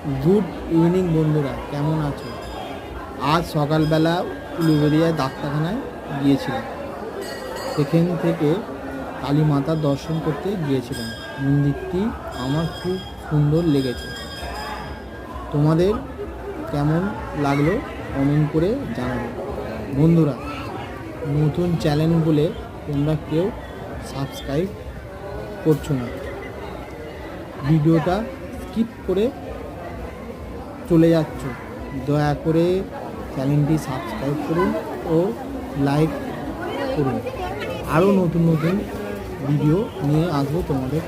Good evening বন্ধুরা, কেমন আছো? আজ সকালবেলা উলুবেড়িয়ায় ডাক্তারখানায় গিয়েছিলাম। সেখান থেকে কালী মাতার দর্শন করতে গিয়েছিলাম। মন্দিরটি আমার খুব সুন্দর লেগেছে। তোমাদের কেমন লাগলো কমেন্ট করে জানাবে। বন্ধুরা, নতুন চ্যানেল বলে তোমরা কেউ সাবস্ক্রাইব করছো না, ভিডিওটা স্কিপ করে চলে যাচ্ছ। দয়া করে চ্যানেলটি সাবস্ক্রাইব করুন ও লাইক করুন। আরও নতুন নতুন ভিডিও নিয়ে আসবো তোমাদের